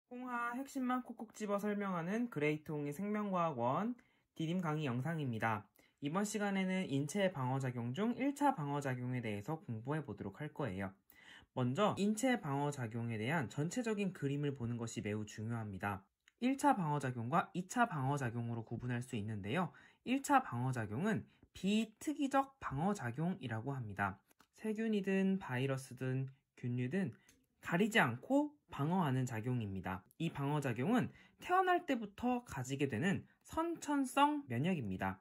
홍하 핵심만 콕콕 집어 설명하는 그레이트홍의 생명과학원 디딤 강의 영상입니다. 이번 시간에는 인체 방어작용 중 1차 방어작용에 대해서 공부해 보도록 할 거예요. 먼저 인체 방어작용에 대한 전체적인 그림을 보는 것이 매우 중요합니다. 1차 방어작용과 2차 방어작용으로 구분할 수 있는데요. 1차 방어작용은 비특이적 방어작용이라고 합니다. 세균이든 바이러스든 균류든 가리지 않고 방어하는 작용입니다. 이 방어작용은 태어날 때부터 가지게 되는 선천성 면역입니다.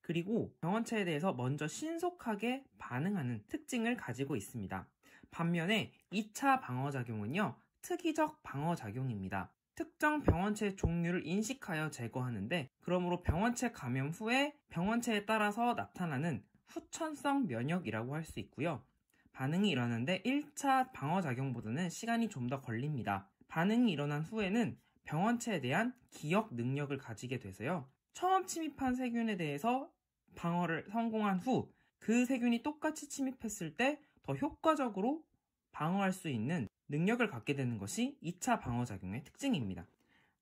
그리고 병원체에 대해서 먼저 신속하게 반응하는 특징을 가지고 있습니다. 반면에 2차 방어작용은요, 특이적 방어작용입니다. 특정 병원체 종류를 인식하여 제거하는데, 그러므로 병원체 감염 후에 병원체에 따라서 나타나는 후천성 면역이라고 할 수 있고요. 반응이 일어나는데 1차 방어작용보다는 시간이 좀 더 걸립니다. 반응이 일어난 후에는 병원체에 대한 기억 능력을 가지게 돼서요. 처음 침입한 세균에 대해서 방어를 성공한 후 그 세균이 똑같이 침입했을 때 더 효과적으로 방어할 수 있는 능력을 갖게 되는 것이 2차 방어작용의 특징입니다.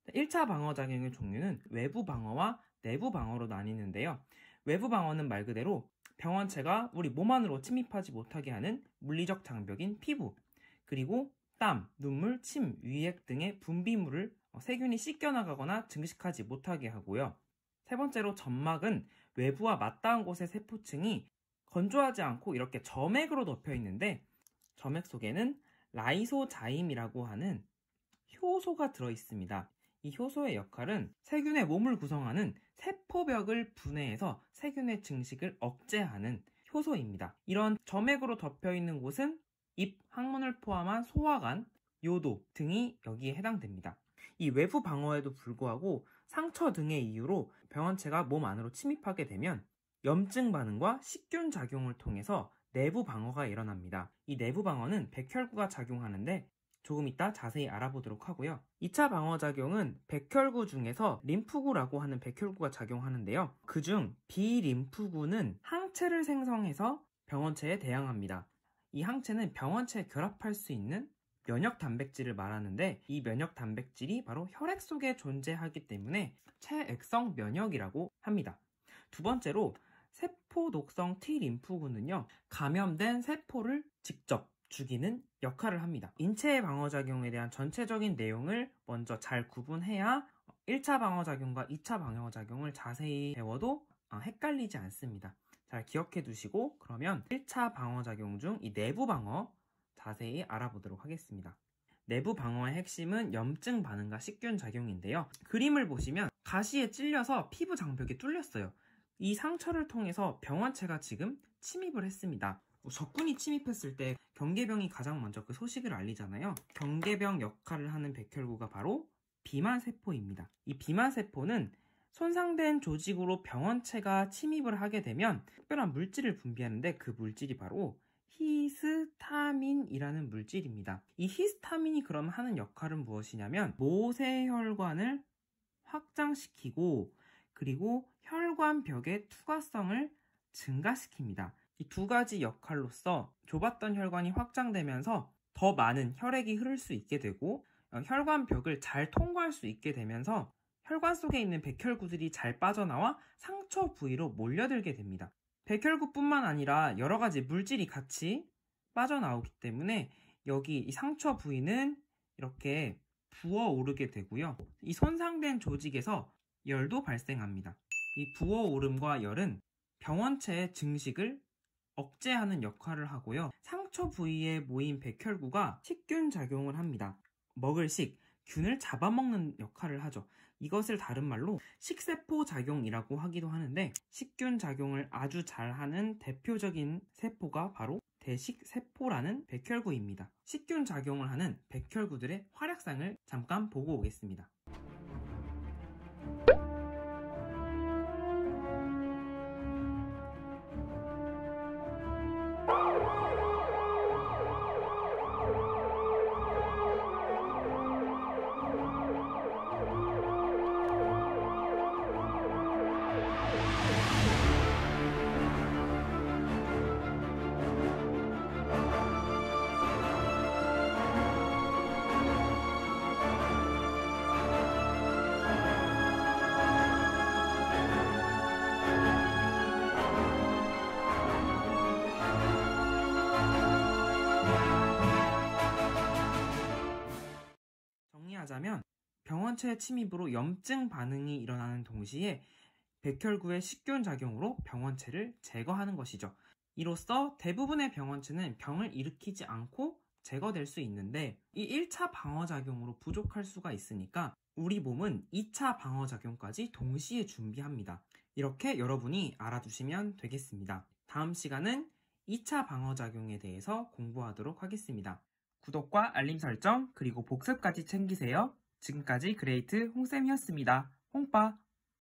1차 방어작용의 종류는 외부 방어와 내부 방어로 나뉘는데요. 외부 방어는 말 그대로 병원체가 우리 몸 안으로 침입하지 못하게 하는 물리적 장벽인 피부, 그리고 땀, 눈물, 침, 위액 등의 분비물을 세균이 씻겨나가거나 증식하지 못하게 하고요. 세 번째로 점막은 외부와 맞닿은 곳의 세포층이 건조하지 않고 이렇게 점액으로 덮여 있는데, 점액 속에는 라이소자임이라고 하는 효소가 들어 있습니다. 이 효소의 역할은 세균의 몸을 구성하는 세포벽을 분해해서 세균의 증식을 억제하는 효소입니다. 이런 점액으로 덮여 있는 곳은 입, 항문을 포함한 소화관, 요도 등이 여기에 해당됩니다. 이 외부 방어에도 불구하고 상처 등의 이유로 병원체가 몸 안으로 침입하게 되면 염증 반응과 식균 작용을 통해서 내부 방어가 일어납니다. 이 내부 방어는 백혈구가 작용하는데 조금 이따 자세히 알아보도록 하고요. 2차 방어작용은 백혈구 중에서 림프구라고 하는 백혈구가 작용하는데요. 그중 비림프구는 항체를 생성해서 병원체에 대항합니다. 이 항체는 병원체에 결합할 수 있는 면역 단백질을 말하는데, 이 면역 단백질이 바로 혈액 속에 존재하기 때문에 체액성 면역이라고 합니다. 두 번째로 세포 독성 T림프구는요, 감염된 세포를 직접 죽이는 역할을 합니다. 인체 방어작용에 대한 전체적인 내용을 먼저 잘 구분해야 1차 방어작용과 2차 방어작용을 자세히 배워도 헷갈리지 않습니다. 잘 기억해 두시고, 그러면 1차 방어작용 중 이 내부 방어 자세히 알아보도록 하겠습니다. 내부 방어의 핵심은 염증 반응과 식균 작용인데요. 그림을 보시면 가시에 찔려서 피부 장벽이 뚫렸어요. 이 상처를 통해서 병원체가 지금 침입을 했습니다. 적군이 침입했을 때 경계병이 가장 먼저 그 소식을 알리잖아요. 경계병 역할을 하는 백혈구가 바로 비만세포입니다. 이 비만세포는 손상된 조직으로 병원체가 침입을 하게 되면 특별한 물질을 분비하는데, 그 물질이 바로 히스타민이라는 물질입니다. 이 히스타민이 그럼 하는 역할은 무엇이냐면 모세혈관을 확장시키고, 그리고 혈관벽의 투과성을 증가시킵니다. 이 두 가지 역할로서 좁았던 혈관이 확장되면서 더 많은 혈액이 흐를 수 있게 되고, 혈관벽을 잘 통과할 수 있게 되면서 혈관 속에 있는 백혈구들이 잘 빠져나와 상처 부위로 몰려들게 됩니다. 백혈구뿐만 아니라 여러 가지 물질이 같이 빠져나오기 때문에 여기 이 상처 부위는 이렇게 부어오르게 되고요. 이 손상된 조직에서 열도 발생합니다. 이 부어오름과 열은 병원체의 증식을 억제하는 역할을 하고요. 상처 부위에 모인 백혈구가 식균 작용을 합니다. 먹을 식, 균을 잡아먹는 역할을 하죠. 이것을 다른 말로 식세포 작용이라고 하기도 하는데, 식균 작용을 아주 잘하는 대표적인 세포가 바로 대식세포라는 백혈구입니다. 식균 작용을 하는 백혈구들의 활약상을 잠깐 보고 오겠습니다. 하면 병원체 침입으로 염증 반응이 일어나는 동시에 백혈구의 식균 작용으로 병원체를 제거하는 것이죠. 이로써 대부분의 병원체는 병을 일으키지 않고 제거될 수 있는데 이 1차 방어작용으로 부족할 수가 있으니까 우리 몸은 2차 방어작용까지 동시에 준비합니다. 이렇게 여러분이 알아두시면 되겠습니다. 다음 시간은 2차 방어작용에 대해서 공부하도록 하겠습니다. 구독과 알림 설정 그리고 복습까지 챙기세요. 지금까지 그레이트 홍쌤이었습니다. 홍빠!